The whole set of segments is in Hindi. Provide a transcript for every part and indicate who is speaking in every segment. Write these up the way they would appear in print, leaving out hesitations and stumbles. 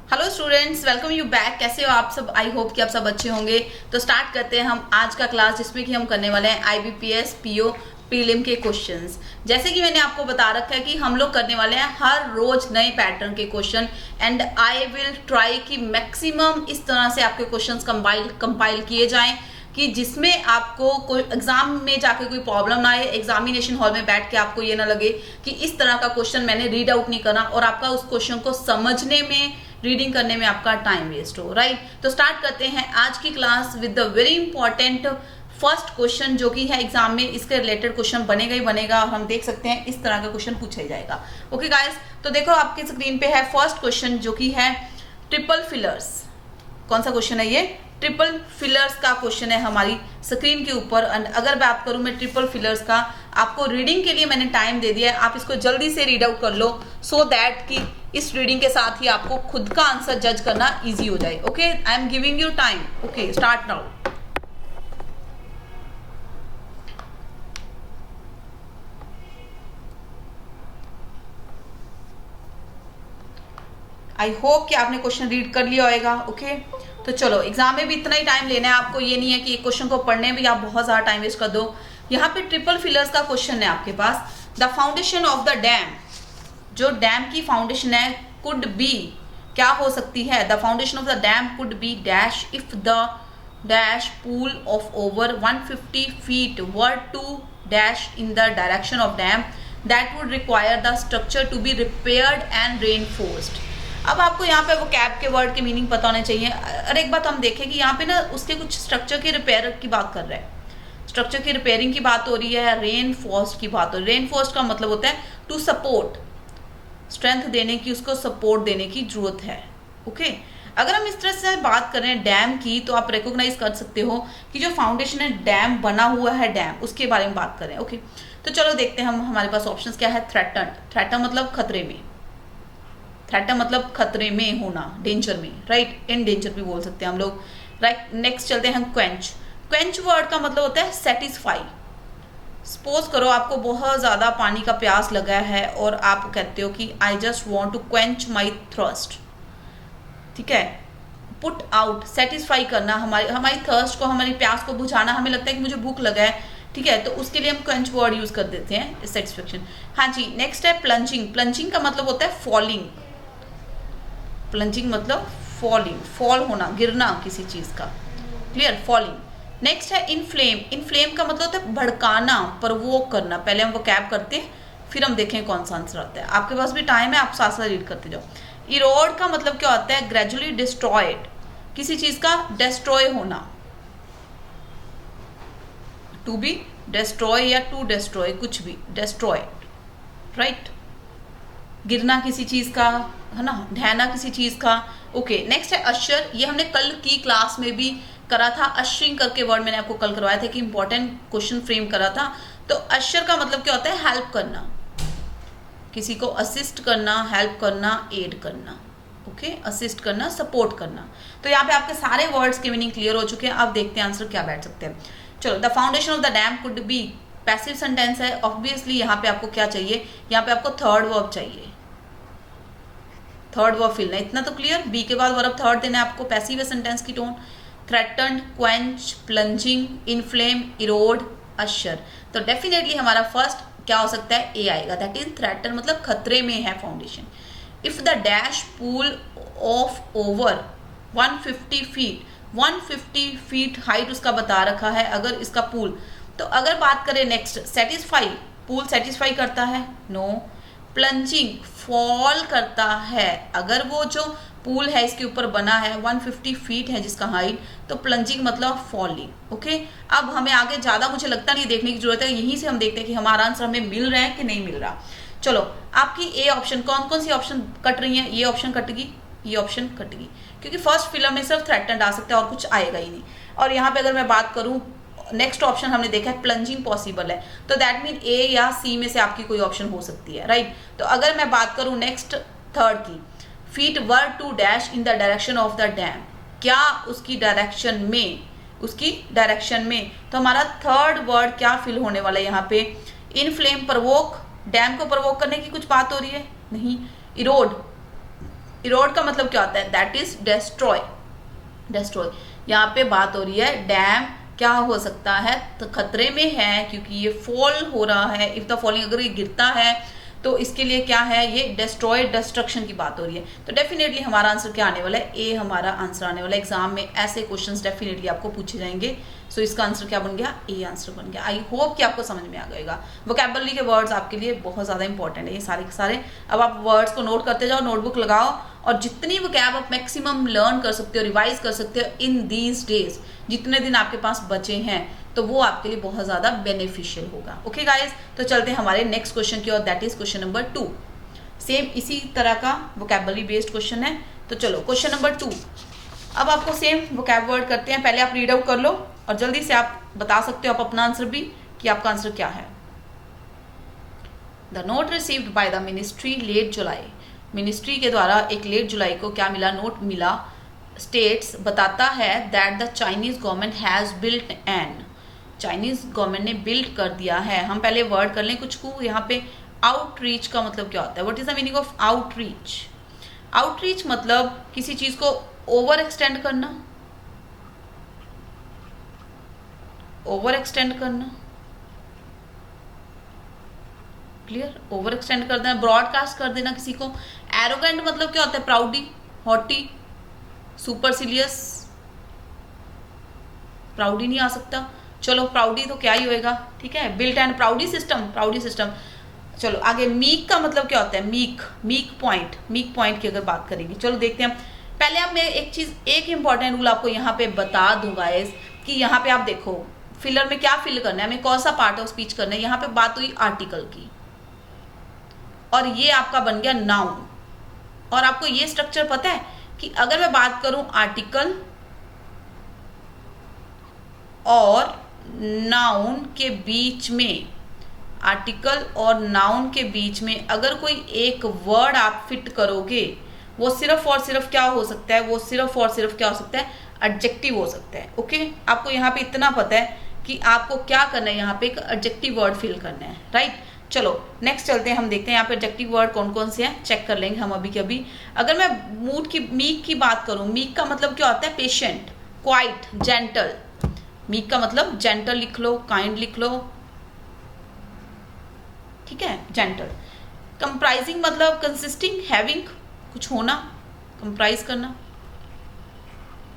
Speaker 1: Hello students, welcome you back. कैसे हो आप सब? आई होप कि आप सब अच्छे होंगे। तो स्टार्ट करते हैं हम आज का क्लास, जिसमें कि हम करने वाले हैं आईबीपीएस पीओ प्रीलिम के क्वेश्चंस। जैसे कि मैंने आपको बता रखा है कि हम लोग करने वाले हैं हर रोज नए पैटर्न के question, and I will try कि मैक्सिमम इस तरह से आपके क्वेश्चंस कंपाइल किए जाएं कि जिसमें आपको कोई एग्जाम में जाके कोई प्रॉब्लम ना आए, एग्जामिनेशन हॉल में बैठ के आपको ये ना लगे कि इस तरह का क्वेश्चन मैंने रीड आउट नहीं करा और आपका उस क्वेश्चन को समझने में, रीडिंग करने में आपका टाइम वेस्ट हो। राइट, तो स्टार्ट करते हैं आज की class with the very important first question, जो कि है एग्जाम में इसके रिलेटेड क्वेश्चन बनेगा ही बनेगा और हम देख सकते हैं इस तरह का क्वेश्चन पूछा ही जाएगा। ओके गाइस, तो देखो आपके स्क्रीन पे है फर्स्ट क्वेश्चन, जो कि है ट्रिपल फिलर्स। कौन सा क्वेश्चन है ये? ट्रिपल फिलर्स का क्वेश्चन है हमारी स्क्रीन के ऊपर। एंड अगर बात करूं मैं ट्रिपल फिलर्स का, आपको रीडिंग के लिए मैंने टाइम दे दिया है, आप इसको जल्दी से रीड आउट कर लो सो दैट कि इस रीडिंग के साथ ही आपको खुद का आंसर जज करना इजी हो जाए। Okay, I am giving you time. Okay, start now. I hope कि आपने क्वेश्चन रीड कर लिया होगा। ओके, तो चलो, एग्जाम में भी इतना ही टाइम लेना है आपको, ये नहीं है कि एक क्वेश्चन को पढ़ने में भी आप बहुत ज्यादा टाइम वेस्ट कर दो। यहाँ पे ट्रिपल फिलर्स का क्वेश्चन है आपके पास। The foundation of the dam, जो डैम की फाउंडेशन है, कुड बी, क्या हो सकती है? The foundation of the dam could be dash if the dash pool of over 150 feet were to dash in the direction of dam that would require the structure to be repaired and reinforced. अब आपको यहाँ पे वो कैप के वर्ड के मीनिंग पता होने चाहिए। और एक बात हम देखें कि यहाँ पे ना उसके कुछ स्ट्रक्चर के रिपेयर की बात कर रहे हैं, स्ट्रक्चर की रिपेयरिंग की बात हो रही है, रेनफोर्स्ड की बात हो रही है। रेनफोर्स्ड का मतलब होता है टू सपोर्ट, स्ट्रेंथ देने की, उसको सपोर्ट देने की जरूरत है। ओके, अगर हम इस तरह से बात करें डैम की, तो आप रिकॉग्नाइज कर सकते हो कि जो फाउंडेशन है, डैम बना हुआ है, डैम, उसके बारे में बात करें। ओके, तो चलो देखते हैं हम, हमारे पास ऑप्शंस क्या है। थ्रेटन, थ्रेटन मतलब खतरे में, थ्रेटन मतलब खतरे में होना, डेंजर में, राइट, इन डेंजर भी बोल सकते हैं हम लोग। राइट, नेक्स्ट चलते हैं हम क्वेंच। क्वेंच वर्ड का मतलब होता है सेटिस्फाई। सपोज करो आपको बहुत ज़्यादा पानी का प्यास लगा है और आप कहते हो कि I just want to quench my thirst. ठीक है, पुट आउट, सेटिस्फाई करना, हमारी थर्स्ट को, हमारी प्यास को बुझाना। हमें लगता है कि मुझे भूख लगा है, ठीक है, तो उसके लिए हम क्वेंच वर्ड यूज कर देते हैं, सेटिस्फेक्शन। हाँ जी, नेक्स्ट है प्लंजिंग। प्लंजिंग का मतलब होता है फॉलिंग। प्लंजिंग मतलब फॉलिंग, फॉल होना, गिरना किसी चीज का। Clear, falling. नेक्स्ट है इनफ्लेम। इनफ्लेम का मतलब होता है भड़काना, प्रवोक करना। पहले हम वो कैप करते हैं, फिर हम देखें कौन सा आंसर आता है। आपके पास भी टाइम है, आप साथ साथ रीड करते जाओ। इरोड का मतलब क्या होता है? ग्रेजुअली डिस्ट्रॉयड, किसी चीज का डिस्ट्रॉय होना, टू बी डिस्ट्रॉय या टू डिस्ट्रॉय, कुछ भी, डिस्ट्रॉयड, राइट, गिरना किसी चीज का, है ना, ढहना किसी चीज का। ओके, नेक्स्ट है अशर। ये हमने कल की क्लास में भी करा था, अशरिंग करके वर्ड मैंने आपको कल करवाया था कि इंपॉर्टेंट क्वेश्चन फ्रेम करा था। तो अशर का मतलब क्या होता है? हेल्प करना, किसी को असिस्ट करना, हेल्प करना, एड करना। ओके, असिस्ट करना, सपोर्ट करना। तो यहाँ पे आपके सारे वर्ड्स के मीनिंग क्लियर हो चुके हैं। अब देखते हैं आंसर क्या बैठ सकते हैं। चलो, the foundation of the dam could B, passive sentence है, ऑब्वियसली यहाँ पे आपको क्या चाहिए? यहाँ पे आपको थर्ड वर्ब चाहिए, थर्ड वर्ब फिल है, इतना तो क्लियर। बी के बाद वर्ब थर्ड देना है आपको, पैसिव सेंटेंस की tone. Threaten, quench, plunging, inflame, erode, usher. तो डेफिनेटली हमारा फर्स्ट क्या हो सकता है? ए आएगा, दैट इज थ्रेटन मतलब खतरे में है foundation. If the dash pool of over 150 feet, 150 feet height उसका बता रखा है अगर इसका पूल। तो अगर बात करें नेक्स्ट, सेटिस्फाई, पूल सेटिस्फाई करता है? नो। प्लंजिंग, फॉल करता है। अगर वो जो पूल है इसके ऊपर बना है, 150 फीट है जिसका हाइट, तो प्लंजिंग मतलब फॉलिंग। ओके, अब हमें आगे ज्यादा मुझे लगता नहीं देखने की जरूरत है, यहीं से हम देखते हैं कि हमारा आंसर हमें मिल रहा है कि नहीं मिल रहा। चलो, आपकी ए ऑप्शन, कौन कौन सी ऑप्शन कट रही है? ये ऑप्शन कटेगी, ये ऑप्शन कटेगी, क्योंकि फर्स्ट फिलर में सिर्फ थ्रेटन आ सकता है और कुछ आएगा ही नहीं। और यहाँ पे अगर मैं बात करूँ, नेक्स्ट ऑप्शन हमने देखा है प्लंजिंग पॉसिबल है, तो दैट मीन ए या सी में से आपकी कोई ऑप्शन हो सकती है, राइट। तो अगर मैं बात करूं नेक्स्ट थर्ड की, feet were to dash in the direction of the dam, क्या उसकी डायरेक्शन में, उसकी डायरेक्शन में, तो हमारा थर्ड वर्ड क्या फिल होने वाला है यहाँ पे? इनफ्लेम, प्रवोक, डैम को प्रवोक करने की कुछ बात हो रही है? नहीं। इरोड, इरोड का मतलब क्या होता है, दैट इज डेस्ट्रॉय। डेस्ट्रॉय यहाँ पे बात हो रही है डैम क्या हो सकता है, तो खतरे में है क्योंकि ये फॉल हो रहा है। इफ द फॉलिंग, अगर ये गिरता है तो इसके लिए क्या है, ये डिस्ट्रॉय, डिस्ट्रक्शन की बात हो रही है। तो डेफिनेटली हमारा आंसर क्या आने वाला है, ए हमारा आंसर आने वाला है। एग्जाम में ऐसे क्वेश्चंस डेफिनेटली आपको पूछे जाएंगे। सो इसका आंसर क्या बन गया, ए आंसर बन गया। आई होप कि आपको समझ में आ गएगा। वोकैबुलरी के वर्ड्स आपके लिए बहुत ज़्यादा इंपॉर्टेंट है ये सारे के सारे। अब आप वर्ड्स को नोट करते जाओ, नोटबुक लगाओ, और जितनी वोकैब आप मैक्सिमम लर्न कर सकते हो, रिवाइज कर सकते हो इन दीज डेज, जितने दिन आपके पास बचे हैं, तो वो आपके लिए बहुत ज़्यादा बेनिफिशियल होगा। ओके गाइज, तो चलते हैं हमारे नेक्स्ट क्वेश्चन की ओर, that is question number 2। Same इसी तरह का वोकैबुलरी बेस्ड क्वेश्चन है। तो चलो क्वेश्चन नंबर 2। अब आपको सेम वोकैब वर्ड करते हैं, पहले आप रीड आउट कर लो और जल्दी से आप बता सकते हो आप अपना आंसर भी कि आपका आंसर क्या है। The note received by the ministry late July, ministry के द्वारा एक लेट जुलाई को क्या मिला, नोट मिला। स्टेट्स बताता है that the Chinese government has built an, Chinese government ने बिल्ड कर दिया है। हम पहले वर्ड कर लें कुछ को। यहाँ पे आउटरीच का मतलब क्या होता है, what is the meaning of outreach. Outreach मतलब किसी चीज को ओवर एक्सटेंड करना, ओवर एक्सटेंड करना, क्लियर, ओवर एक्सटेंड कर देना, ब्रॉडकास्ट कर देना किसी को। एरोगेंट मतलब क्या होता है, प्राउडी, हॉटी, सुपरसिलियस, प्राउडी नहीं आ सकता। चलो प्राउडी तो क्या ही होएगा, ठीक है। Built and प्राउडी system, प्राउडी system. चलो आगे, मीक का मतलब क्या होता है, meek, meek point, meek point की अगर बात करेंगे। चलो देखते हैं। पहले आप मैं एक चीज, एक इंपॉर्टेंट रूल आपको यहाँ पे बता दूंगा इस कि यहाँ पे आप देखो फिलर में क्या फिल करना है, हमें कौन सा पार्ट ऑफ स्पीच करना है। यहाँ पे बात हुई आर्टिकल की, और ये आपका बन गया नाउन। और आपको ये स्ट्रक्चर पता है कि अगर मैं बात करूं आर्टिकल और नाउन के बीच में, आर्टिकल और नाउन के बीच में अगर कोई एक वर्ड आप फिट करोगे, वो सिर्फ और सिर्फ क्या हो सकता है, वो सिर्फ और सिर्फ क्या हो सकता है, एडजेक्टिव हो सकता है। ओके, आपको यहाँ पे इतना पता है कि आपको क्या करना है, यहाँ पे एक एडजेक्टिव वर्ड फिल करना है, राइट। चलो नेक्स्ट चलते हैं, हम देखते हैं यहाँ पे एडजेक्टिव वर्ड कौन कौन से हैं, चेक कर लेंगे हम अभी के अभी। अगर मैं मूड की, मीक की बात करूं, मीक का मतलब क्या होता है, पेशेंट, क्वाइट, जेंटल। मीक का मतलब जेंटल लिख लो, काइंड लिख लो, ठीक है, जेंटल। कंप्राइजिंग मतलब कंसिस्टिंग, हैविंग, कुछ होना, कंप्राइज करना।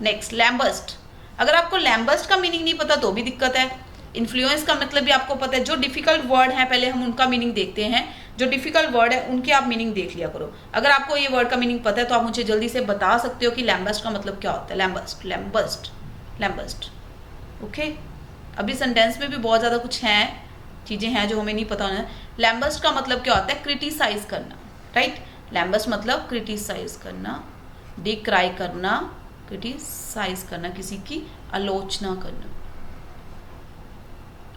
Speaker 1: नेक्स्ट लैम्बस्ट, अगर आपको लैम्बस्ट का मीनिंग नहीं पता तो भी दिक्कत है। इन्फ्लुएंस का मतलब भी आपको पता है। जो डिफिकल्ट वर्ड है पहले हम उनका मीनिंग देखते हैं, जो डिफिकल्ट वर्ड है उनके आप मीनिंग देख लिया करो। अगर आपको ये वर्ड का मीनिंग पता है तो आप मुझे जल्दी से बता सकते हो कि लैम्बस्ट का मतलब क्या होता है। लैम्बस्ट, लैम्बस्ट, लैम्बस्ट। ओके, अभी सेंटेंस में भी बहुत ज़्यादा कुछ हैं, चीज़ें हैं जो हमें नहीं पता है। लैम्बस्ट का मतलब क्या होता है, क्रिटिसाइज करना, राइट। लैम्बस्ट मतलब क्रिटिसाइज करना, डिक्राई करना, क्रिटिसाइज करना, किसी की आलोचना करना,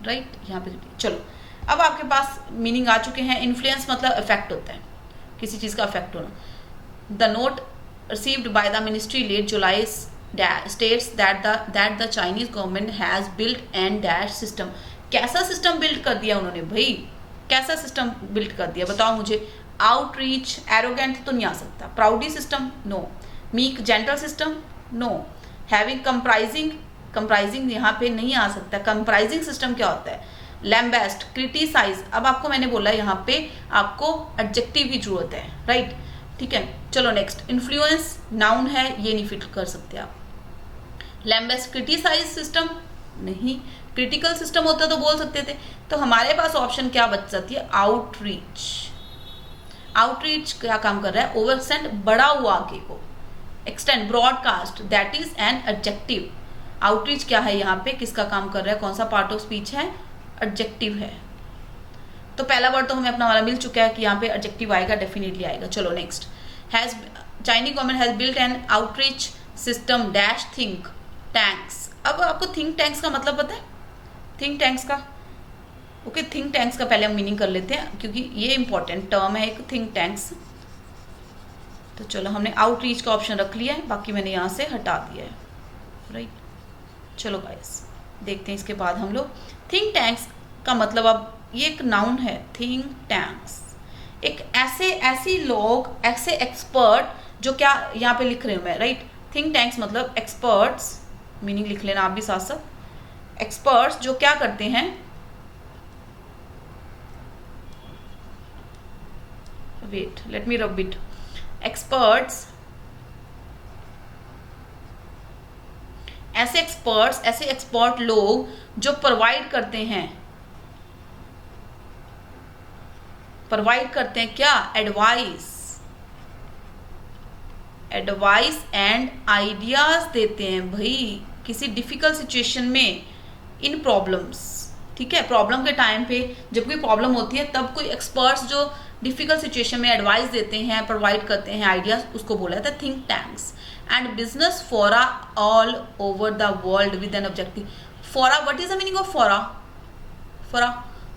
Speaker 1: राइट। यहाँ पे चलो अब आपके पास मीनिंग आ चुके हैं। इन्फ्लुएंस मतलब इफेक्ट होता है, किसी चीज़ का इफेक्ट होना। The note received by the ministry late July states that the Chinese government has built and dash system। कैसा सिस्टम बिल्ड कर दिया उन्होंने भाई, कैसा सिस्टम बिल्ड कर दिया बताओ मुझे। आउटरीच, एरोगेंट तो नहीं आ सकता। Proudly system, no. Meek, gentle system, no. Having, comprising, comprising यहाँ पे नहीं आ सकता। कंप्राइजिंग सिस्टम क्या होता है, लैम्बेस्ट, क्रिटिसाइज। अब आपको मैंने बोला यहाँ पे आपको एडजेक्टिव की जरूरत है, राइट, ठीक है। चलो नेक्स्ट, इन्फ्लुएंस नाउन है, ये नहीं फिट कर सकते आप। लैम्बेस्ट, क्रिटिसाइज सिस्टम नहीं, क्रिटिकल सिस्टम होता तो बोल सकते थे। तो हमारे पास ऑप्शन क्या बच जाती है, आउटरीच। आउटरीच क्या काम कर रहा है, ओवर एक्सटेंड, बड़ा हुआ आगे को, extend, broadcast, that is an adjective. Outreach क्या है यहाँ पे, किसका काम कर रहा है, कौन सा पार्ट ऑफ स्पीच है, एडजेक्टिव है। तो पहला वर्ड तो हमें अपना वाला मिल चुका है कि यहाँ पे एडजेक्टिव आएगा, डेफिनेटली आएगा। चलो next, has Chinese government has built an outreach system dash think tanks. अब आपको थिंक टैंक्स का मतलब पता है, थिंक टैंक्स का, ओके, थिंक टैंक्स का पहले हम मीनिंग कर लेते हैं क्योंकि ये इंपॉर्टेंट टर्म है एक, थिंक टैंक्स। तो चलो हमने आउटरीच का ऑप्शन रख लिया है, बाकी मैंने यहाँ से हटा दिया है, राइट। चलो गाइस देखते हैं इसके बाद हम लोग थिंक टैंक्स का मतलब। अब ये एक नाउन है, थिंक टैंक्स, एक ऐसे लोग, ऐसे एक्सपर्ट जो क्या यहाँ पे लिख रही हूँ मैं, राइट। थिंक टैंक्स मतलब एक्सपर्ट्स, मीनिंग लिख लेना आप भी साथ साथ। एक्सपर्ट्स जो क्या करते हैं, wait let me rub it, experts, ऐसे एक्सपर्ट लोग जो प्रोवाइड करते हैं क्या, एडवाइस एंड आइडियाज देते हैं भाई किसी डिफिकल्ट सिचुएशन में, इन प्रॉब्लम्स, ठीक है। प्रॉब्लम के टाइम पे जब कोई प्रॉब्लम होती है तब कोई एक्सपर्ट्स जो डिफिकल्ट सिचुएशन में एडवाइस देते हैं, प्रोवाइड करते हैं आइडियाज, उसको बोला जाता है think tanks. And business fora all over the world with an objective. Fora, what is the meaning of fora?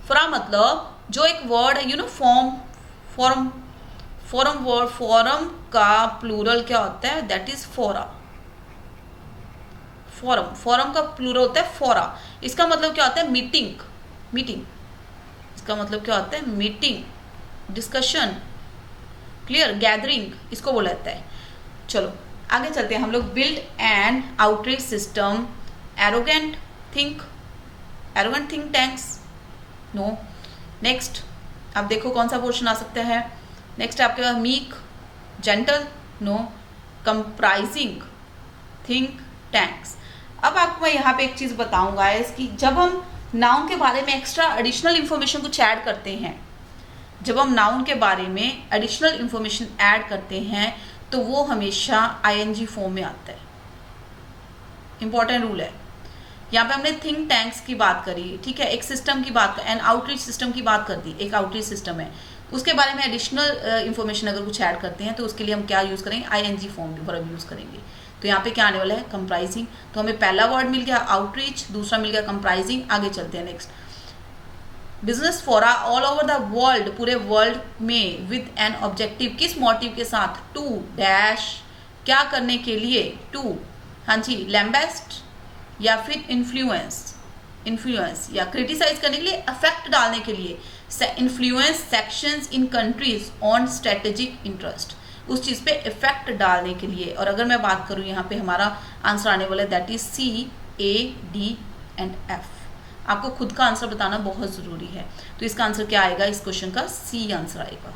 Speaker 1: Fora मतलब जो एक वर्ड है, you know, forum word, forum का प्लूरल क्या होता है, दैट इज फोरा। फोरम का प्लूरल होता है फोरा। इसका मतलब क्या होता है, मीटिंग। इसका मतलब क्या होता है, मीटिंग, डिस्कशन, क्लियर, गैदरिंग, इसको बोला जाता है। चलो आगे चलते हैं हम लोग। Build and outreach system, arrogant think tanks, no. Next आप देखो कौन सा पोर्शन आ सकता है। नेक्स्ट आपके पास meek, gentle, no. Comprising think tanks. अब आपको मैं यहाँ पे एक चीज़ बताऊंगा इसकी, जब हम नाउन के बारे में एक्स्ट्रा एडिशनल इन्फॉर्मेशन कुछ ऐड करते हैं, जब हम नाउन के बारे में एडिशनल इन्फॉर्मेशन ऐड करते हैं तो वो हमेशा आईएनजी फॉर्म में आता है। इंपॉर्टेंट रूल है। यहाँ पे हमने थिंक टैंक्स की बात करी, ठीक है, एक सिस्टम की बात, एंड आउटरीच सिस्टम की बात कर दी। एक आउटरीच सिस्टम है, उसके बारे में एडिशनल इन्फॉर्मेशन अगर कुछ ऐड करते हैं तो उसके लिए हम क्या यूज़ करेंगे, आईएनजी फॉर्म वर्ब यूज़ करेंगे। तो यहाँ पे क्या आने वाला है, कंप्राइजिंग। तो हमें पहला वर्ड मिल गया आउटरीच, दूसरा मिल गया कंप्राइजिंग। आगे चलते हैं next. Business fora all over the world, पूरे वर्ल्ड में, विद एन ऑब्जेक्टिव, किस मोटिव के साथ, टू डैश, क्या करने के लिए, टू, हाँ जी, लैम्बेस्ट या फिर इन्फ्लुएंस या क्रिटिसाइज करने के लिए, अफेक्ट डालने के लिए, influence sections in countries on strategic interest, उस चीज़ पे इफेक्ट डालने के लिए। और अगर मैं बात करूँ यहाँ पे हमारा आंसर आने वाला है, that is C, A, D and F। आपको खुद का आंसर बताना बहुत ज़रूरी है। तो इसका आंसर क्या आएगा, इस क्वेश्चन का C आंसर आएगा।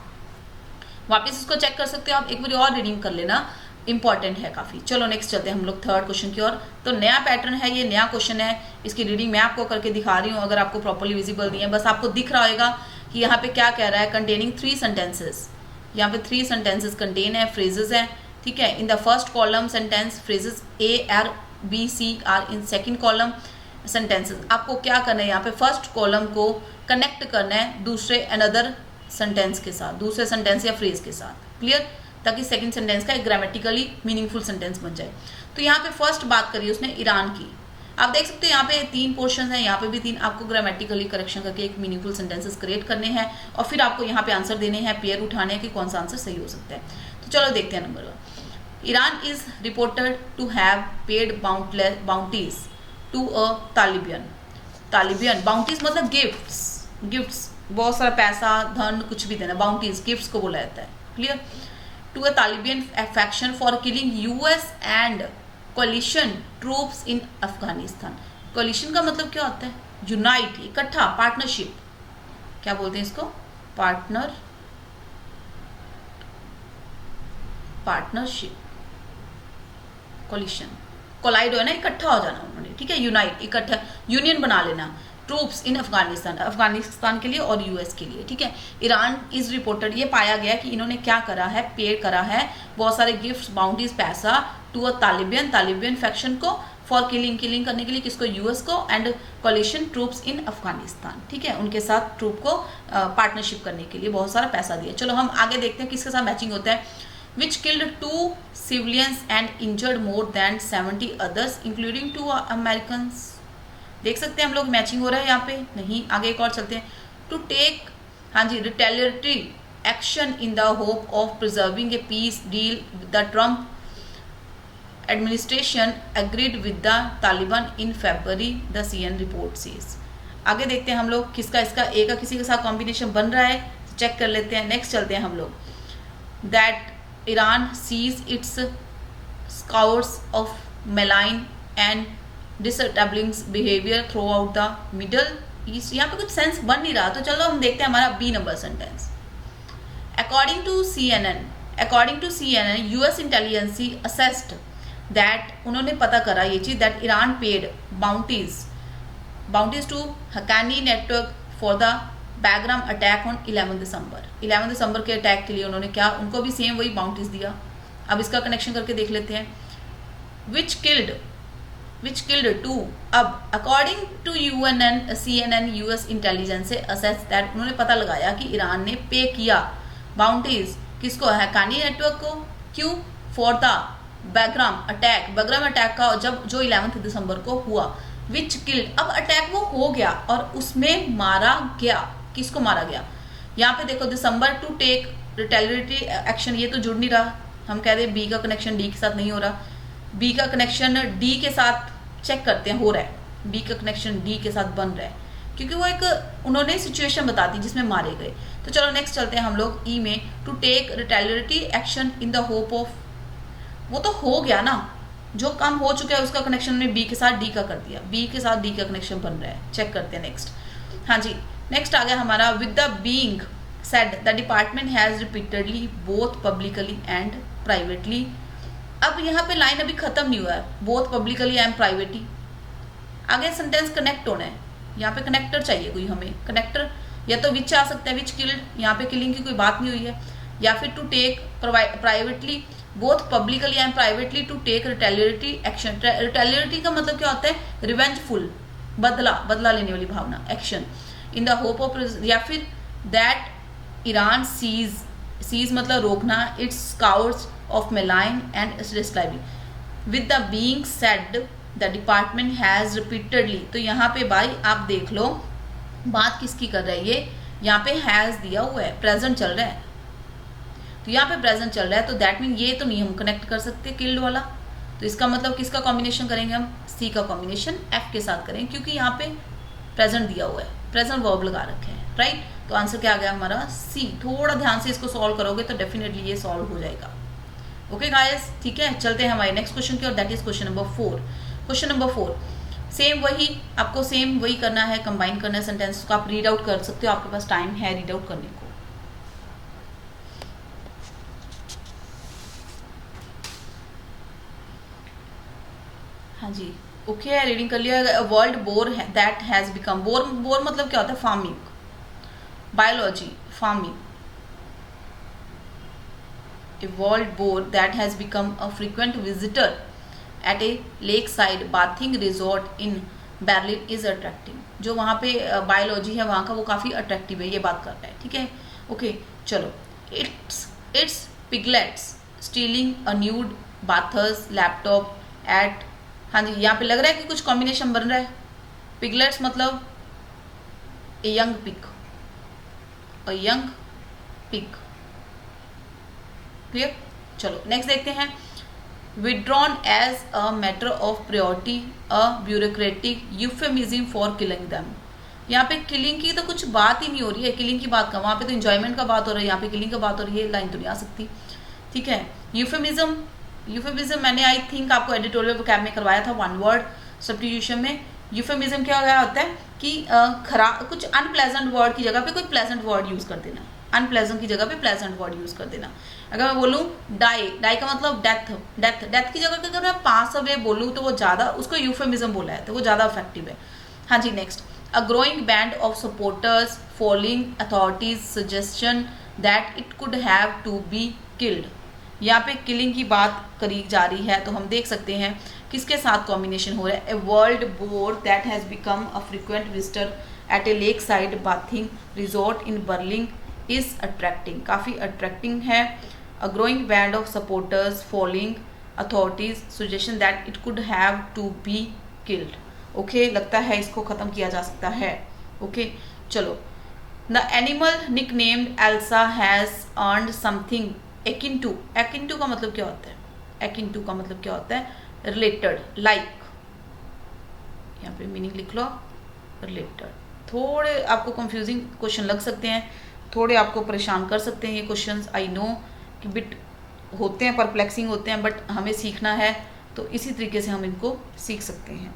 Speaker 1: वापस इसको चेक कर सकते हो आप, एक बार और रीडिंग कर लेना, इंपॉर्टेंट है काफ़ी। चलो नेक्स्ट चलते हैं हम लोग थर्ड क्वेश्चन की ओर। तो नया पैटर्न है, ये नया क्वेश्चन है, इसकी रीडिंग मैं आपको करके दिखा रही हूँ। अगर आपको प्रॉपर्ली विजिबल नहीं है, बस आपको दिख रहा होगा कि यहाँ पे क्या कह रहा है, कंटेनिंग 3 सेंटेंसेस। यहाँ पे 3 सेंटेंसेस कंटेन है, फ्रेजेस हैं, ठीक है। In the first column sentence phrases A, R, B, C are in second column sentences. आपको क्या करना है, यहाँ पे फर्स्ट कॉलम को कनेक्ट करना है दूसरे अनदर सेंटेंस के साथ, दूसरे सेंटेंस या फ्रेज के साथ, क्लियर, ताकि सेकंड सेंटेंस का एक ग्रामेटिकली मीनिंगफुल सेंटेंस बन जाए। तो यहाँ पे फर्स्ट बात करिए उसने ईरान की। आप देख सकते हो यहाँ पे 3 पोर्शन हैं, यहाँ पे भी 3। आपको ग्रामेटिकली करेक्शन करके एक मीनिंगफुल सेंटेंसेस क्रिएट करने हैं और फिर आपको यहाँ पे आंसर देने हैं, पेयर उठाने हैं कि कौन सा आंसर सही हो सकता है। तो चलो देखते हैं number 1। Iran is reported to have paid bounties to a Taliban. Bounties मतलब गिफ्ट्स, बहुत सारा पैसा, धन, कुछ भी देना, बाउंटीज गिफ्ट्स को बोला जाता है, clear. To a Taliban faction for killing US and coalition troops in Afghanistan. Coalition का मतलब क्या होता है, यूनाइट, इकट्ठा, पार्टनरशिप, क्या बोलते हैं इसको, पार्टनरशिप, कोलिशन, कोलाइड हो ना, इकट्ठा हो जाना उन्होंने, ठीक है, यूनाइट, इकट्ठा, यूनियन बना लेना। ट्रूप्स इन अफगानिस्तान के लिए और US के लिए, ठीक है। ईरान इज रिपोर्टेड, ये पाया गया कि इन्होंने क्या करा है, पेड करा है बहुत सारे गिफ्ट्स, बाउंटीज, पैसा टू अ तालिबियन फैक्शन को, फॉर किलिंग करने के लिए, किसको, US को, and coalition troops in Afghanistan, ठीक है, उनके साथ ट्रूप को पार्टनरशिप करने के लिए बहुत सारा पैसा दिया। चलो हम आगे देखते हैं किसके साथ मैचिंग होता है। Which killed 2 civilians and injured more than 70 others including 2 Americans. देख सकते हैं हम लोग मैचिंग हो रहा है यहाँ पे, नहीं, आगे एक और चलते हैं। टू टेक, हाँ जी, retaliatory action in the hope of preserving a peace deal, the Trump administration agreed with the Taliban in February, the CN report says. आगे देखते हैं हम लोग किसका, इसका A का किसी के साथ कॉम्बिनेशन बन रहा है, चेक कर लेते हैं। नेक्स्ट चलते हैं हम लोग। That Iran sees its scouts of malign and disabling behavior throughout the middle east। यहाँ पे कुछ सेंस बन नहीं रहा, तो चलो हम देखते हैं हमारा B number sentence. According to CNN US intelligence assessed that, उन्होंने पता करा ये चीज, that Iran paid bounties to Haqqani network for the background attack on 11 दिसंबर के अटैक के लिए उन्होंने क्या, उनको भी सेम वही बाउंटीज दिया। अब इसका कनेक्शन करके देख लेते हैं। विच किल्ड टू, अब according to CNN US intelligence से असेस दैट, उन्होंने पता लगाया कि ईरान ने पे किया बाउंटीज किसको, हक्कानी नेटवर्क को, क्यों, फॉर द बैकग्राउंड अटैक का, जब जो 11 दिसंबर को हुआ। विच किल्ड, अब अटैक वो हो गया और उसमें मारा गया, किसको मारा गया। यहाँ पे देखो December two take retaliatory action, ये तो जुड़ नहीं रहा, हम कह रहे हैं बी का कनेक्शन डी के साथ नहीं हो रहा, बी का कनेक्शन डी के साथ चेक करते हैं हो रहा है, बी का कनेक्शन डी के साथ बन रहा है, क्योंकि वो एक उन्होंने सिचुएशन बता दी जिसमें मारे गए। तो चलो नेक्स्ट चलते हैं हम लोग ई में। To take retaliatory action in the hope of, वो तो हो गया ना, जो काम हो चुका है उसका कनेक्शन ने बी के साथ डी का कर दिया, बी के साथ डी का कनेक्शन बन रहा है, चेक करते हैं नेक्स्ट। हाँ जी, नेक्स्ट आ गया हमारा with the being said the department has repeatedly both publicly and privately। अब यहाँ पे लाइन अभी खत्म नहीं हुआ है, both publicly and privately, आगे सेंटेंस कनेक्ट होना है, यहाँ पे कनेक्टर चाहिए कोई हमें, कनेक्टर या तो विच आ सकता है, विच किल्ड, यहाँ पे किलिंग की कोई बात नहीं हुई है, या फिर to take privately, both publicly and privately to take retaliatory action. Retaliatory का मतलब क्या होता है, रिवेंजफुल, बदला लेने वाली भावना, action in the hope of, या फिर दैट ईरान सीज मतलब रोकना, its scouts of malign and describing with the being said the department has repeatedly. तो यहाँ पे भाई आप देख लो बात किसकी कर रहा है, ये यहाँ पे हैज दिया हुआ है, प्रेजेंट चल रहा है, तो यहाँ पे प्रेजेंट चल रहा है, तो दैट मीन ये तो नहीं हम कनेक्ट कर सकते किल्ड वाला, तो इसका मतलब किसका कॉम्बिनेशन करेंगे हम, सी का कॉम्बिनेशन एफ के साथ करेंगे, क्योंकि यहाँ पे प्रेजेंट दिया हुआ है, प्रेजेंट वर्ब लगा रखे हैं, राइट। तो आंसर क्या आ गया हमारा सी। थोड़ा ध्यान से इसको सॉल्व करोगे तो डेफिनेटली ये सॉल्व हो जाएगा। ओके गाइस, ठीक है, चलते हैं हमारे नेक्स्ट क्वेश्चन की और that is question number 4। Question number 4 same वही, आपको सेम वही करना है, कंबाइन करना है सेंटेंस को, आप रीड आउट कर सकते हो, आपके पास टाइम है रीड आउट करने को। हाँ जी, ओके, रीडिंग कर लिया। World bore that has become, bore मतलब क्या होता है, farming, biology, farming. A wild boar that has become a frequent visitor at a lakeside bathing resort in Berlin is attracting। जो वहाँ पे बायोलॉजी है वहाँ का वो काफ़ी अट्रैक्टिव है, ये बात कर रहा है, ठीक है। ओके चलो, it's piglets stealing a nude bather's laptop at, हाँ जी, यहाँ पे लग रहा है कि कुछ कॉम्बिनेशन बन रहा है। पिगलेट्स मतलब a young pig, a young pig, clear. चलो नेक्स्ट देखते हैं। Withdrawn as a matter of priority a bureaucratic euphemism for killing them. यहाँ पे किलिंग की तो कुछ बात ही नहीं हो रही है, किलिंग की बात का, वहाँ पे तो एंजॉयमेंट का बात हो रहा है, यहाँ पे किलिंग का बात हो रही है, लाइन तो नहीं आ सकती, ठीक है। यूफेमिज्म मैंने आई थिंक आपको एडिटोरियल वोकैब में करवाया था, वन वर्ड सब्स्टिट्यूशन में। यूफेमिज्म क्या होता है कि खराब, कुछ अनप्लेजेंट वर्ड की जगह पे कोई प्लेजेंट वर्ड यूज कर देना, अनप्लेजेंट की जगह पे प्लेजेंट वर्ड यूज कर देना। अगर मैं बोलूँ डाई का मतलब डेथ की जगह पे अगर मैं पास अवे बोलूँ तो वो ज़्यादा, उसको यूफेमिज्म बोला है तो वो ज़्यादा इफेक्टिव है। हाँ जी, next, a growing band of supporters following authorities suggestion that it could have to be killed. यहाँ पे किलिंग की बात करी जा रही है, तो हम देख सकते हैं किसके साथ कॉम्बिनेशन हो रहा है। A world bore that has become a frequent visitor at a lake side bathing resort in Berlin is attracting, काफ़ी अट्रैक्टिंग है। A growing band of supporters following authorities suggestion that it could have to be killed. Okay, लगता है इसको ख़त्म किया जा सकता है। ओके चलो, the animal nicknamed Elsa has earned something akin to का मतलब क्या होता है, एकिन टू का मतलब क्या होता है, रिलेटेड, लाइक, यहाँ पे मीनिंग लिख लो, रिलेटेड। थोड़े आपको कंफ्यूजिंग क्वेश्चन लग सकते हैं, थोड़े आपको परेशान कर सकते हैं ये क्वेश्चंस, आई नो कि बिट होते हैं, परप्लेक्सिंग होते हैं, बट हमें सीखना है तो इसी तरीके से हम इनको सीख सकते हैं।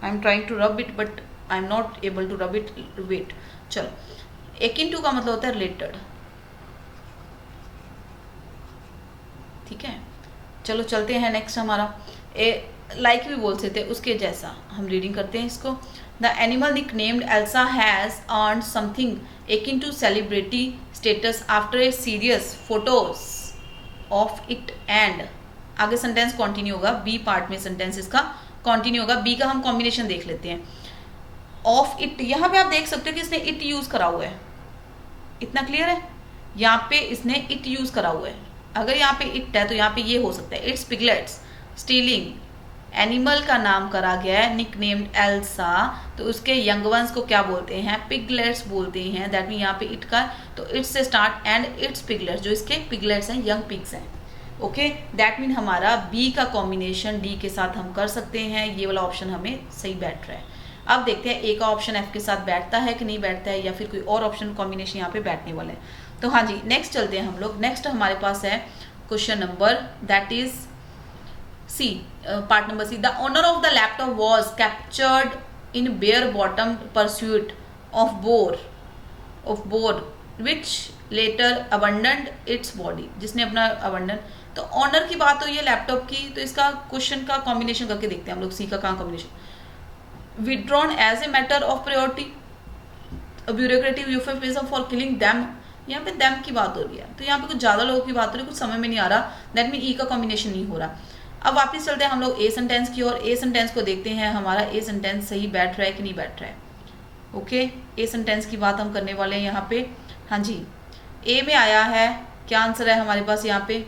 Speaker 1: I am trying to rub it but I am not able to rub it. Wait, चलो, एकिन टू का मतलब होता है रिलेटेड, ठीक है। चलो चलते हैं नेक्स्ट हमारा लाइक भी बोल सकते हैं उसके जैसा, हम रीडिंग करते हैं इसको। The animal nicknamed Elsa has earned something akin to celebrity status after a serious photos of it and, आगे सेंटेंस कंटिन्यू होगा, बी पार्ट में सेंटेंस इसका कंटिन्यू होगा। बी का हम कॉम्बिनेशन देख लेते हैं। ऑफ इट, यहाँ पे आप देख सकते हो कि इसने इट यूज करा हुआ है, इतना क्लियर है। यहाँ पे इसने इट यूज करा हुआ है, अगर यहाँ पे इट है तो यहाँ पे ये हो सकता है इट्स पिगलेट्स स्टीलिंग। एनिमल का नाम करा गया है निकनेम्ड एल्सा, तो उसके यंग वंस को क्या बोलते हैं, पिगलेट्स बोलते हैं। दैट मीन यहाँ पे इट का, तो इट्स से स्टार्ट एंड इट्स पिगलेट्स, जो इसके पिगलेट्स हैं, यंग पिग्स हैं। ओके, दैट मीन हमारा बी का कॉम्बिनेशन डी के साथ हम कर सकते हैं। ये वाला ऑप्शन हमें सही बैठ रहा है। अब देखते हैं ए का ऑप्शन एफ के साथ बैठता है कि नहीं बैठता है, या फिर कोई और ऑप्शन कॉम्बिनेशन यहाँ पे बैठने वाला है। तो हाँ जी, नेक्स्ट चलते हैं हम लोग। नेक्स्ट हमारे पास है question number, that is C, part number C. The owner of the laptop was captured in bare bottom pursuit of bore which later abandoned its body, जिसने अपना अबंडन, तो ऑनर की बात हुई है लैपटॉप की, तो इसका क्वेश्चन का कॉम्बिनेशन करके देखते हैं हम लोग। सी का कहाँ combination, withdrawn as a matter of priority, bureaucratic euphemism for killing them, यहाँ पे दैम की बात हो रही है, तो यहाँ पे कुछ ज्यादा लोगों की बात हो रही है, कुछ समझ में नहीं आ रहा। दैट मीन ई का कॉम्बिनेशन नहीं हो रहा। अब वापस चलते हैं हम लोग ए सेंटेंस की ओर। ए सेंटेंस को देखते हैं, हमारा ए सेंटेंस सही बैठ रहा है कि नहीं बैठ रहा है। ओके, ए सेंटेंस की बात हम करने वाले हैं यहाँ पे। हाँ जी, ए में आया है, क्या आंसर है हमारे पास यहाँ पे,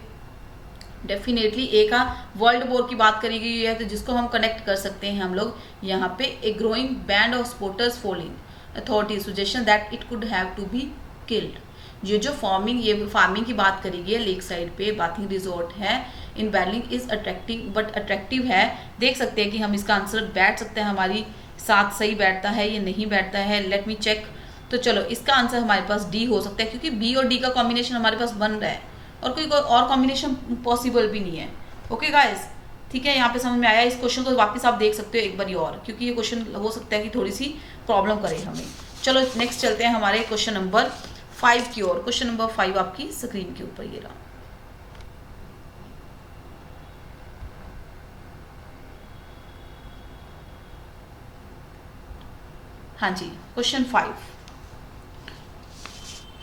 Speaker 1: डेफिनेटली ए का वर्ल्ड वॉर की बात करी गई है, तो जिसको हम कनेक्ट कर सकते हैं हम लोग यहाँ पे, a growing band of supporters following authority suggestion that it could have to be killed. ये जो फार्मिंग की बात करी गई है, लेक साइड पे बाथिंग रिजॉर्ट है in Barling, is attractive, but attractive है। देख सकते हैं कि हम इसका आंसर बैठ सकते हैं हमारी साथ, सही बैठता है या नहीं बैठता है, लेट मी चेक। तो चलो, इसका आंसर हमारे पास डी हो सकता है, क्योंकि बी और डी का कॉम्बिनेशन हमारे पास बन रहा है और कोई और कॉम्बिनेशन पॉसिबल भी नहीं है। ओके गाइस, ठीक है, यहाँ पे समझ में आया। इस क्वेश्चन को वापस आप देख सकते हो एक बार और, क्योंकि ये क्वेश्चन हो सकता है कि थोड़ी सी प्रॉब्लम करे हमें। चलो नेक्स्ट चलते हैं हमारे क्वेश्चन नंबर 5 की ओर। क्वेश्चन नंबर 5 आपकी स्क्रीन के ऊपर ये रहा। हाँ जी, question 5,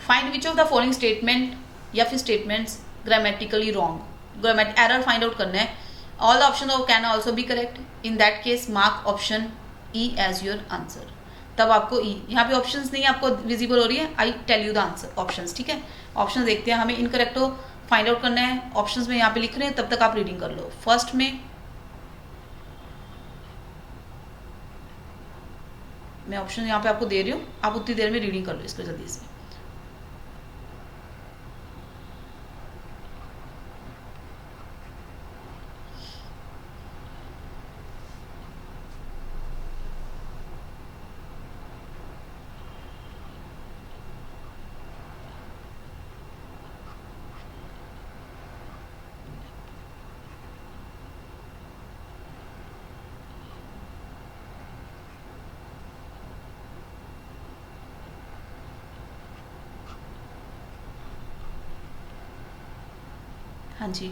Speaker 1: find which of the following statement या फिर statements grammatically wrong. Grammar error find out करना है। All the option can also be correct, in that case mark option E as your answer. तब आपको ई, यहाँ पे ऑप्शंस नहीं आपको विजिबल हो रही है, I tell you the answer options, ठीक है। ऑप्शंस देखते हैं, हमें इनकरेक्ट हो फाइंड आउट करना है। ऑप्शंस में यहाँ पे लिख रहे हैं, तब तक आप रीडिंग कर लो। फर्स्ट में मैं ऑप्शन यहाँ पे आपको दे रही हूँ, आप उतनी देर में रीडिंग कर लो इसको जल्दी से। हाँ जी,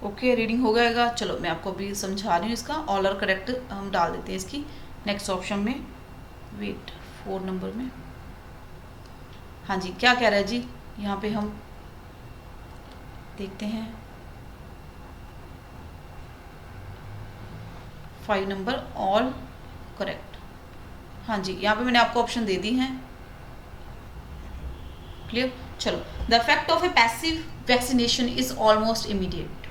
Speaker 1: ओके, रीडिंग हो जाएगा। चलो मैं आपको अभी समझा रही हूँ इसका। ऑल आर करेक्ट हम डाल देते हैं इसकी नेक्स्ट ऑप्शन में। वेट, 4 नंबर में, हाँ जी, क्या कह रहा है जी, यहाँ पे हम देखते हैं। 5 नंबर ऑल करेक्ट। हाँ जी, यहाँ पे मैंने आपको ऑप्शन दे दी हैं, क्लियर। चलो, the effect of A passive vaccination is almost immediate.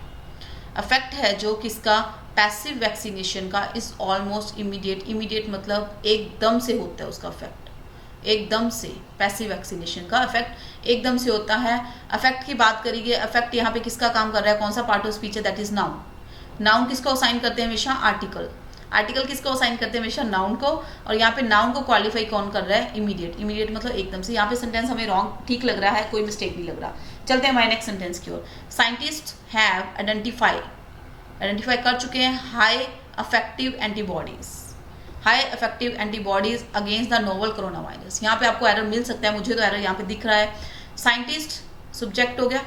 Speaker 1: Effect है जो किसका, पैसिव वैक्सीनेशन का, इज ऑलमोस्ट इमीडिएट। इमीडिएट मतलब एकदम से होता है उसका इफेक्ट, एकदम से। पैसिव वैक्सीनेशन का इफेक्ट एकदम से होता है। इफेक्ट की बात करेंगे, इफेक्ट यहाँ पे किसका काम कर रहा है, कौन सा पार्ट ऑफ स्पीच है, दैट इज नाउन। नाउन किसको असाइन करते हैं हमेशा, आर्टिकल। आर्टिकल किसको असाइन करते हैं? हमेशा नाउन को। और यहाँ पे नाउन को क्वालिफाई कौन कर रहा है? इमीडिएट। इमीडिएट मतलब एकदम से। यहाँ पे सेंटेंस हमें रॉन्ग ठीक लग रहा है, कोई मिस्टेक नहीं लग रहा। चलते हैं हमारे नेक्स्ट सेंटेंस की ओर। साइंटिस्ट हैव आइडेंटिफाई कर चुके हैं high affective antibodies, high effective antibodies against the novel corona virus. यहाँ पे आपको एरर मिल सकता है, मुझे तो एरर यहाँ पे दिख रहा है। साइंटिस्ट सब्जेक्ट हो गया,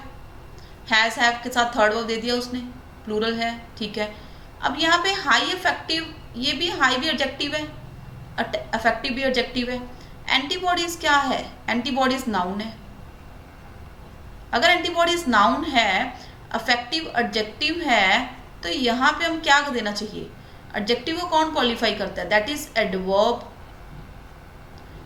Speaker 1: हैव के साथ थर्ड वर्ब दे दिया उसने, प्लूरल है, ठीक है। अब यहाँ पे हाई इफेक्टिव, ये भी हाई भी एडजेक्टिव है, इफेक्टिव भी एडजेक्टिव है। एंटीबॉडीज क्या है? एंटीबॉडीज नाउन है। अगर एंटीबॉडीज नाउन है, इफेक्टिव एडजेक्टिव है, तो यहाँ पे हम क्या देना चाहिए? एडजेक्टिव को कौन क्वालिफाई करता है? That is adverb.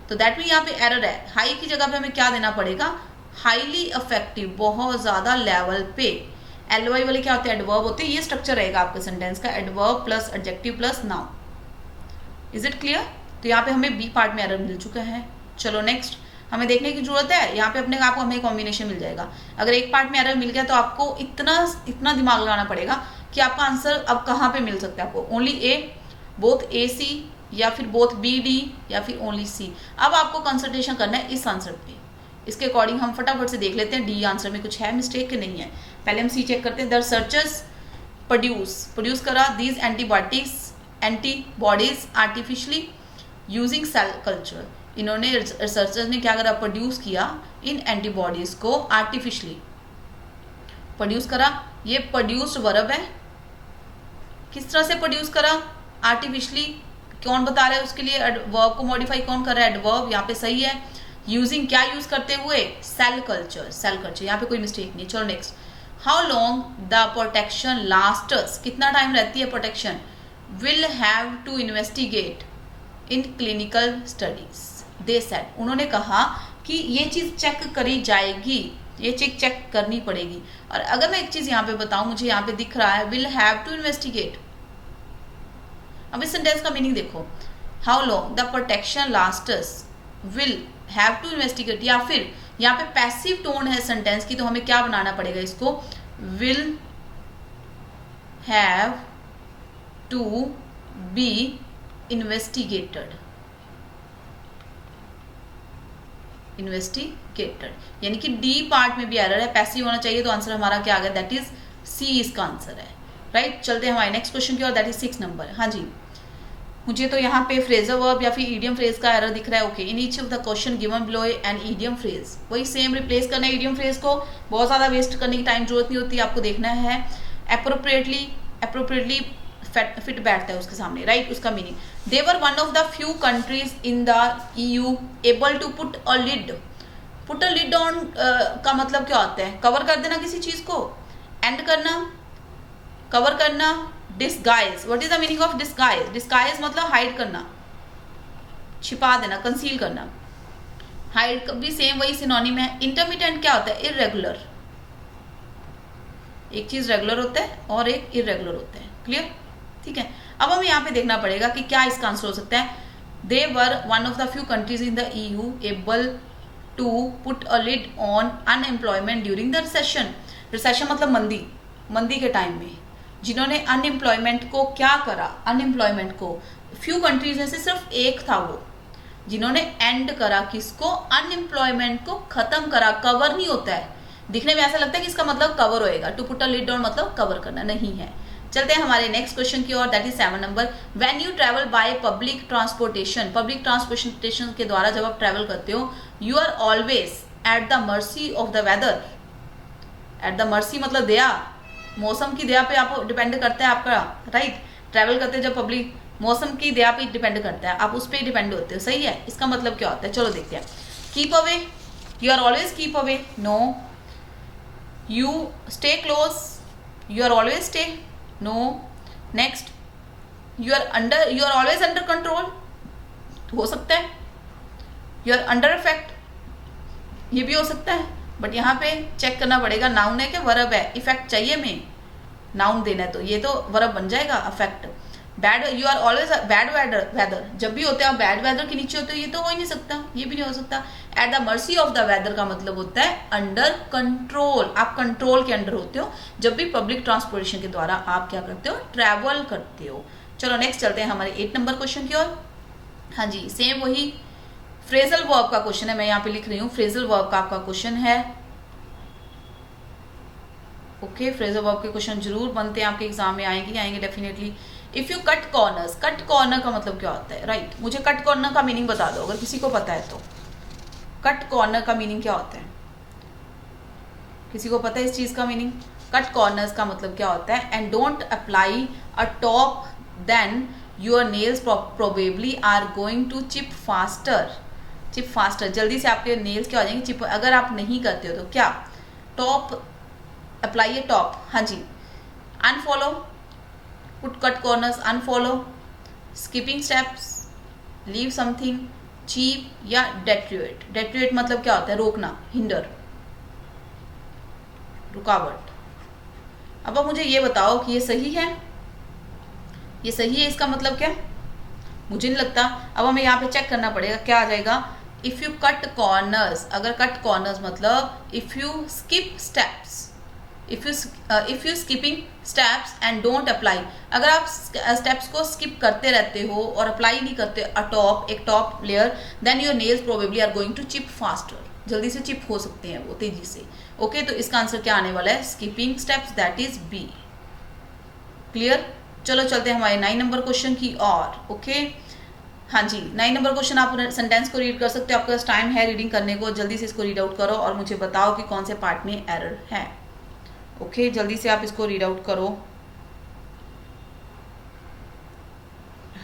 Speaker 1: तो दैट मीन यहाँ पे एरर है। हाई की जगह पे हमें क्या देना पड़ेगा? हाईली इफेक्टिव, बहुत ज्यादा लेवल पे। एलवाई वाले क्या होते हैं? एडवर्ब होते हैं। ये स्ट्रक्चर रहेगा आपके सेंटेंस का, adverb plus adjective plus noun. Is it clear? तो यहाँ पे हमें बी पार्ट में एरर मिल चुका है। चलो नेक्स्ट हमें देखने की जरूरत है, यहाँ पे अपने आप को हमें कॉम्बिनेशन मिल जाएगा। अगर एक पार्ट में एरर मिल गया तो आपको इतना दिमाग लगाना पड़ेगा कि आपका आंसर अब कहाँ पे मिल सकता है आपको। ओनली ए, बोथ ए सी, या फिर बोथ बी डी, या फिर ओनली सी। अब आपको कंसंट्रेशन करना है इस आंसर पे। इसके अकॉर्डिंग हम फटाफट से देख लेते हैं डी आंसर में कुछ है मिस्टेक कि नहीं है। पहले हम सी चेक करते हैं। द रिसर्चर्स प्रोड्यूस करा these antibodies artificially using cell culture. इन्होंने रिसर्चर्स ने क्या करा? प्रोड्यूस किया इन एंटीबॉडीज को आर्टिफिशियली। प्रोड्यूस करा, ये प्रोड्यूस्ड वर्ब है। किस तरह से प्रोड्यूस करा? आर्टिफिशियली। कौन बता रहा है उसके लिए? वर्ब को मॉडिफाई कौन कर रहा है? एडवर्ब। यहाँ पे सही है। यूजिंग क्या यूज करते हुए? Cell culture. सेल कल्चर, यहाँ पे कोई मिस्टेक नहीं। चलो next. How long the protection lasts, कितना टाइम रहती है protection? Will have to investigate in clinical studies they said. उन्होंने कहा कि ये चीज चेक करी जाएगी, ये चेक करनी पड़ेगी। और अगर मैं एक चीज यहाँ पे बताऊं, मुझे यहाँ पे दिख रहा है विल हैव टू इन्वेस्टिगेट। अब इस सेंटेंस का मीनिंग देखो, how long the protection lasts will have to investigate, या फिर यहाँ पे पैसिव टोन है सेंटेंस की, तो हमें क्या बनाना पड़ेगा इसको? Will have to be investigated. यानी कि डी पार्ट में भी एरर है, पैसिव होना चाहिए, तो आंसर हमारा क्या आ गया? दैट इज सी इसका आंसर है। राइट, चलते हैं हमारे नेक्स्ट क्वेश्चन की ओर। That is 6 number. हाँ जी, मुझे तो यहाँ पे फ्रेजर वर्ब या फिर ईडियम फ्रेज का एरर दिख रहा है। Okay, in each of the question given below an idiom phrase. वही सेम रिप्लेस करना है ईडियम फ्रेज को, बहुत ज्यादा वेस्ट करने की टाइम जरूरत नहीं होती, आपको देखना है अप्रोप्रिएटली फिट बैठता है उसके सामने। राइट, उसका meaning, they were one of the few countries in the EU able to put a lid. Put a lid on का मतलब क्या होता है? कवर कर देना किसी चीज को, एंड करना, कवर करना। Disguise, what is the meaning of disguise? Disguise मतलब हाइड करना, छिपा देना, कंसील करना। हाइड भी सेम वही सिनोनिम है। इंटरमिटेंट क्या होता है? इररेगुलर। एक चीज रेगुलर होता है और एक इररेगुलर होता है। क्लियर? ठीक है, अब हमें यहाँ पे देखना पड़ेगा कि क्या इसका आंसर हो सकता है। They were one of the few countries in the EU able to put a lid on unemployment during the recession. Recession मतलब मंदी के टाइम में जिन्होंने अनएम्प्लॉयमेंट को क्या करा? अनएम्प्लॉयमेंट को, फ्यू कंट्रीज में से सिर्फ एक था वो जिन्होंने एंड करा, किसको? अनएम्प्लॉयमेंट को खत्म करा। कवर नहीं होता है, दिखने में ऐसा लगता है कि इसका मतलब कवर होएगा। To put a lid on मतलब कवर करना, नहीं है। चलते हैं हमारे नेक्स्ट क्वेश्चन की ओर। That is 7 number. When you travel by public transportation के द्वारा जब आप ट्रैवल करते हो, you are always at the mercy of the weather. At the mercy मतलब दया, मौसम की दया पे आप डिपेंड करता है आपका। राइट, ट्रैवल करते हैं जब पब्लिक, मौसम की दया पे डिपेंड करता है, आप उस पर डिपेंड होते हो। सही है, इसका मतलब क्या होता है? चलो देखते हैं। Keep away, you are always keep away, no. You stay close, you are always stay, no. Next, you are always under control, हो सकता है। यू आर अंडर इफेक्ट, ये भी हो सकता है, बट यहाँ पे चेक करना पड़ेगा नाउन है कि वर्ब है। इफेक्ट चाहिए हमें, नाउन देना है तो ये तो वर्ब बन जाएगा affect. Bad, you are always bad weather, जब भी होते हैं बैड वेदर के नीचे होते हो, ये तो हो ही नहीं सकता, ये भी नहीं हो सकता। At the mercy of the weather का मतलब होता है अंडर कंट्रोल, आप कंट्रोल के अंडर होते हो जब भी पब्लिक ट्रांसपोर्टेशन के द्वारा आप क्या करते हो? ट्रैवल करते हो। चलो नेक्स्ट चलते हैं हमारे 8 नंबर क्वेश्चन की ओर। हाँ जी, सेम वही फ्रेजल वर्ब का क्वेश्चन है, मैं यहाँ पे लिख रही हूँ फ्रेजल वर्ब का आपका क्वेश्चन है। ओके, फ्रेजल वर्ब के क्वेश्चन जरूर बनते हैं, आपके एग्जाम में आएंगे definitely. If you cut corners, cut corner का मतलब क्या होता है, राइट? मुझे कट कॉर्नर का मीनिंग बता दो अगर किसी को पता है तो। कट कॉर्नर का मीनिंग क्या होता है, किसी को पता है इस चीज का मीनिंग? कट कॉर्नर्स का मतलब क्या होता है? And don't apply a top then your nails probably are going to chip faster. Chip faster, जल्दी से आपके नेल्स क्या हो जाएंगे, चिप। अगर आप नहीं करते हो तो क्या? टॉप अप्लाई ए टॉप, हाँ जी। Unfollow, put cut corners, unfollow, skipping steps, leave something, cheap या डेट्रिएट। डेट्रिएट मतलब क्या होता है? रोकना, हिंडर, रुकावट। अब आप मुझे ये बताओ कि ये सही है, ये सही है, इसका मतलब क्या? मुझे नहीं लगता। अब हमें यहाँ पे चेक करना पड़ेगा, क्या आ जाएगा? इफ यू कट कॉर्नर्स, अगर कट कॉर्नर्स मतलब if you skip steps, if you skipping steps and don't apply, अगर आप स्टेप्स को स्किप करते रहते हो और अप्लाई नहीं करते एक top layer, then your nails probably are going to chip faster, जल्दी से चिप हो सकते हैं वो, तेजी से। ओके, तो इसका आंसर क्या आने वाला है? Skipping steps, that is B. Clear? चलो चलते हैं हमारे 9 नंबर क्वेश्चन की और। ओके, हाँ जी, 9 नंबर क्वेश्चन आप सेंटेंस को रीड कर सकते हो, आपके पास टाइम है रीडिंग करने को, जल्दी से इसको रीड आउट करो और मुझे बताओ कि कौन से पार्ट में एरर है। ओके, जल्दी से आप इसको रीड आउट करो।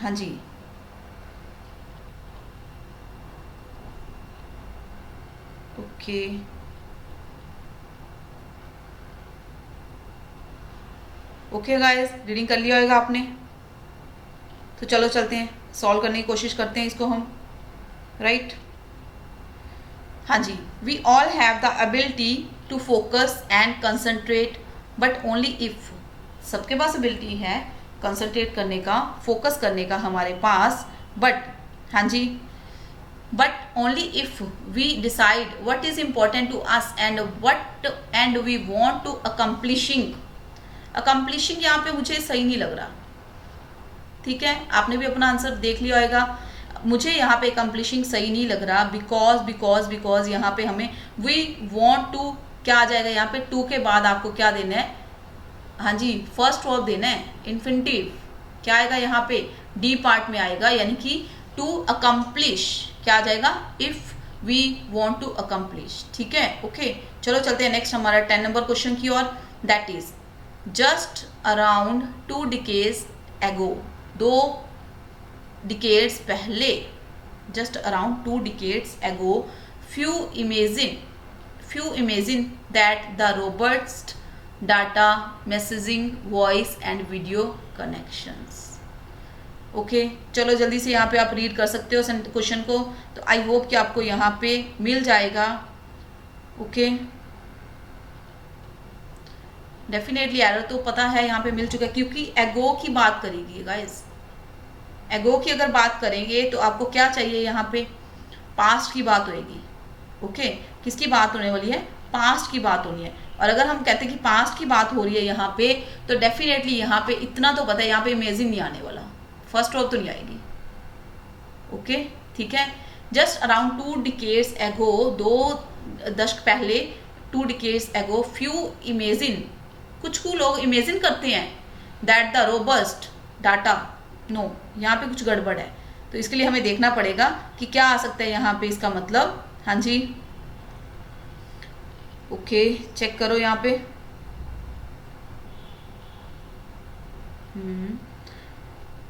Speaker 1: हाँ जी, ओके, ओके गाइस, रीडिंग कर लिया होगा आपने, तो चलो चलते हैं सॉल्व करने की कोशिश करते हैं इसको हम, राइट? हाँ जी, we all have the ability to focus and concentrate but only if, सबके पास एबिलिटी है कंसंट्रेट करने का, फोकस करने का हमारे पास, बट, हाँ जी, but only if we decide what is important to us and we want to accomplishing. Accomplishing यहाँ पे मुझे सही नहीं लग रहा, ठीक है? आपने भी अपना आंसर देख लिया होगा। मुझे यहाँ पे अकम्प्लिशिंग सही नहीं लग रहा, बिकॉज यहाँ पे हमें वी वांट टू, क्या आ जाएगा यहाँ पे? टू के बाद आपको क्या देना है? हाँ जी, फर्स्ट वर्ब देना है, इन्फिनिटिव। क्या आएगा यहाँ पे? डी पार्ट में आएगा, यानी कि टू अकम्प्लिश, क्या आ जाएगा? If we want to accomplish, ठीक है? ओके, चलो चलते हैं नेक्स्ट हमारा 10 नंबर क्वेश्चन की ओर। That is just around 2 decades ago, 2 decades पहले, just around 2 decades ago, few imagine that the robust data, messaging, voice and video connections. Okay, चलो जल्दी से यहाँ पे आप रीड कर सकते हो क्वेश्चन को, तो आई होप कि आपको यहाँ पे मिल जाएगा। ओके, डेफिनेटली एरर तो पता है यहाँ पे मिल चुका है, क्योंकि एगो की बात करेगी गाइस। एगो की अगर बात करेंगे तो आपको क्या चाहिए यहाँ पे? पास्ट की बात होगी। ओके, किसकी बात होने वाली है? पास्ट की बात होनी है। और अगर हम कहते हैं कि पास्ट की बात हो रही है यहाँ पे, तो डेफिनेटली यहाँ पे इतना तो पता है, यहाँ पे इमेजिन नहीं आने वाला, फर्स्ट वर्ब तो नहीं आएगी। ओके, ठीक है? जस्ट अराउंड 2 decades ago, 2 दशक पहले, 2 decades ago, few imagine, कुछ लोग इमेजिन करते हैं that the robust data, no, यहाँ पे कुछ गड़बड़ है, तो इसके लिए हमें देखना पड़ेगा कि क्या आ सकता है यहाँ पे इसका मतलब। हाँ जी, ओके, चेक करो यहाँ पे।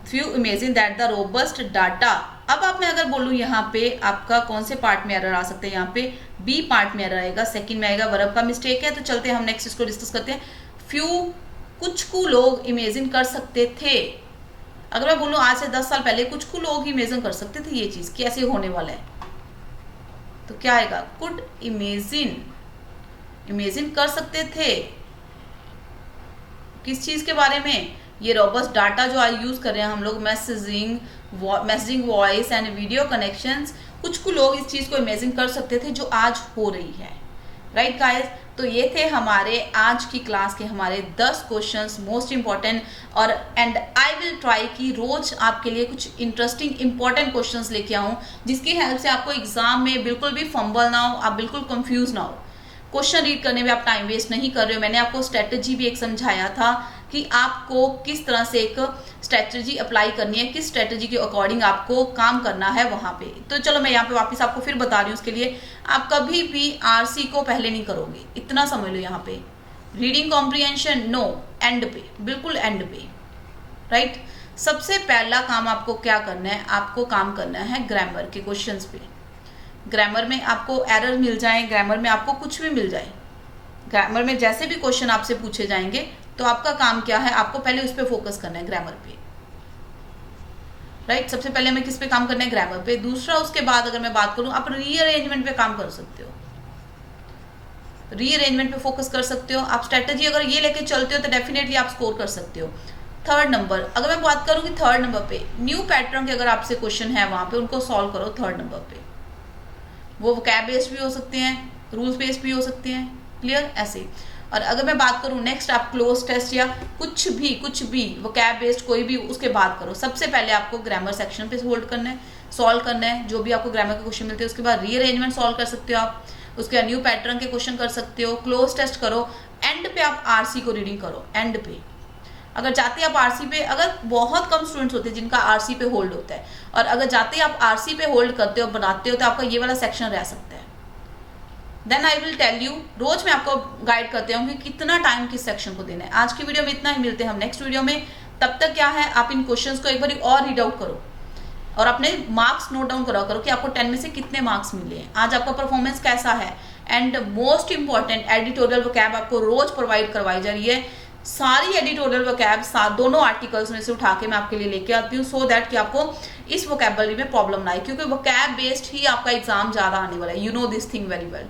Speaker 1: Few imagine that the robust data. अब आप मैं अगर बोलूँ यहाँ पे आपका कौन से पार्ट में एरर आ सकता है? यहाँ पे बी पार्ट में एरर आएगा, सेकंड में आएगा, वर्ब का मिस्टेक है। तो चलते हैं हम नेक्स्ट इसको डिस्कस करते हैं। फ्यू, कुछ लोग इमेजिन कर सकते थे। अगर मैं बोलूँ आज से 10 साल पहले कुछ लोग इमेजिन कर सकते थे ये चीज कैसे होने वाला है, तो क्या आएगा? कुड इमेजिन, इमेजिन कर सकते थे किस चीज के बारे में? ये रोबस्ट डाटा जो आज यूज कर रहे हैं हम लोग, messaging, voice and video connections, कुछ लोग इस चीज को इमेजिन कर सकते थे जो आज हो रही है, राइट गाइस? तो ये थे हमारे आज की क्लास के हमारे 10 क्वेश्चंस मोस्ट इम्पॉर्टेंट, और एंड आई विल ट्राई कि रोज आपके लिए कुछ इंटरेस्टिंग इंपॉर्टेंट क्वेश्चंस लेके आऊँ, जिसकी हेल्प से आपको एग्जाम में बिल्कुल भी फंबल ना हो, आप बिल्कुल कंफ्यूज ना हो। क्वेश्चन रीड करने में आप टाइम वेस्ट नहीं कर रहे हो। मैंने आपको स्ट्रेटजी भी एक समझाया था कि आपको किस तरह से एक स्ट्रेटजी अप्लाई करनी है, किस स्ट्रेटजी के अकॉर्डिंग आपको काम करना है वहां पे। तो चलो मैं यहाँ पे वापस आपको फिर बता रही हूँ। उसके लिए आप कभी भी आरसी को पहले नहीं करोगे, इतना समझ लो। यहाँ पे रीडिंग कॉम्प्रिहेंशन नो, एंड पे, बिल्कुल एंड पे, राइट। सबसे पहला काम आपको क्या करना है, आपको काम करना है ग्रामर के क्वेश्चंस पे। ग्रामर में आपको एरर मिल जाए, ग्रामर में आपको कुछ भी मिल जाए, ग्रामर में जैसे भी क्वेश्चन आपसे पूछे जाएंगे तो आपका काम क्या है, आपको पहले उस पर फोकस करना है, ग्रामर पे, राइट। सबसे पहले हमें किस पे काम करना है, ग्रामर पे। दूसरा, उसके बाद अगर मैं बात करूं, आप रीअरेंजमेंट पे काम कर सकते हो, रीअरेंजमेंट पे फोकस कर सकते हो। आप स्ट्रेटजी अगर ये लेके चलते हो तो डेफिनेटली आप स्कोर कर सकते हो। थर्ड नंबर, अगर मैं बात करूं कि थर्ड नंबर पे न्यू पैटर्न के अगर आपसे क्वेश्चन है वहां पे उनको सॉल्व करो थर्ड नंबर पे। वो वोकैब बेस्ड भी हो सकते हैं, रूल्स बेस्ड भी हो सकते हैं, क्लियर, ऐसे। और अगर मैं बात करूं नेक्स्ट, आप क्लोज टेस्ट या कुछ भी वोकैब बेस्ड कोई भी उसके बात करो, सबसे पहले आपको ग्रामर सेक्शन पे होल्ड करना है, सॉल्व करना है जो भी आपको ग्रामर के क्वेश्चन मिलते हैं। उसके बाद रीअरेंजमेंट सॉल्व कर सकते हो आप, उसके बाद न्यू पैटर्न के क्वेश्चन कर सकते हो, क्लोज टेस्ट करो, एंड पे आप आरसी को रीडिंग करो। एंड पे अगर जाते आप आरसी पे, अगर बहुत कम स्टूडेंट्स होते हैं जिनका आरसी पे होल्ड होता है, और अगर जाते आप आरसी पे होल्ड करते हो, बनाते हो, तो आपका ये वाला सेक्शन रह सकता है। Then I will tell you, रोज मैं आपको गाइड करते हूँ कि कितना टाइम किस सेक्शन को देना है। आज की वीडियो में इतना ही, मिलते हैं हम नेक्स्ट वीडियो में। तब तक क्या है, आप इन क्वेश्चंस को एक बार और रीड आउट करो और अपने मार्क्स नोट डाउन करा करो कि आपको 10 में से कितने मार्क्स मिले हैं, आज आपका परफॉर्मेंस कैसा है। And most important, editorial vocab आपको रोज प्रोवाइड करवाई जा रही है। सारी एडिटोरियल वोकैब दोनों आर्टिकल्स में से उठा के मैं आपके लिए लेके आती हूँ, सो दैट कि आपको इस वोकैबुलरी में प्रॉब्लम ना आए, क्योंकि वोकैब बेस्ड ही आपका एग्जाम ज्यादा आने वाला है। You know this thing very well.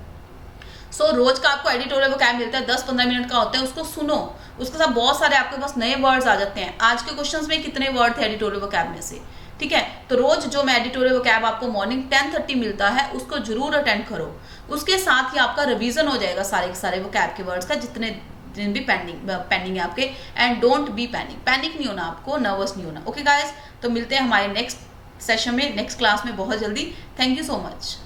Speaker 1: So रोज का आपको एडिटोरियल वोकैब मिलता है, 10-15 मिनट का होता है, उसको सुनो, उसके साथ बहुत सारे आपके पास नए वर्ड्स आ जाते हैं। आज के क्वेश्चंस में कितने वर्ड थे एडिटोरियल वोकैब में से, ठीक है। तो रोज जो मैं एडिटोरियल वोकैब आपको मॉर्निंग 10:30 मिलता है, उसको जरूर अटेंड करो। उसके साथ ही आपका रिवीजन हो जाएगा सारे के सारे वोकैब के वर्ड्स का, जितने दिन भी पेंडिंग है आपके। एंड डोंट बी पैनिक नहीं होना आपको, नर्वस नहीं होना। ओके गाइज, तो मिलते हैं हमारे नेक्स्ट सेशन में, नेक्स्ट क्लास में बहुत जल्दी। Thank you so much.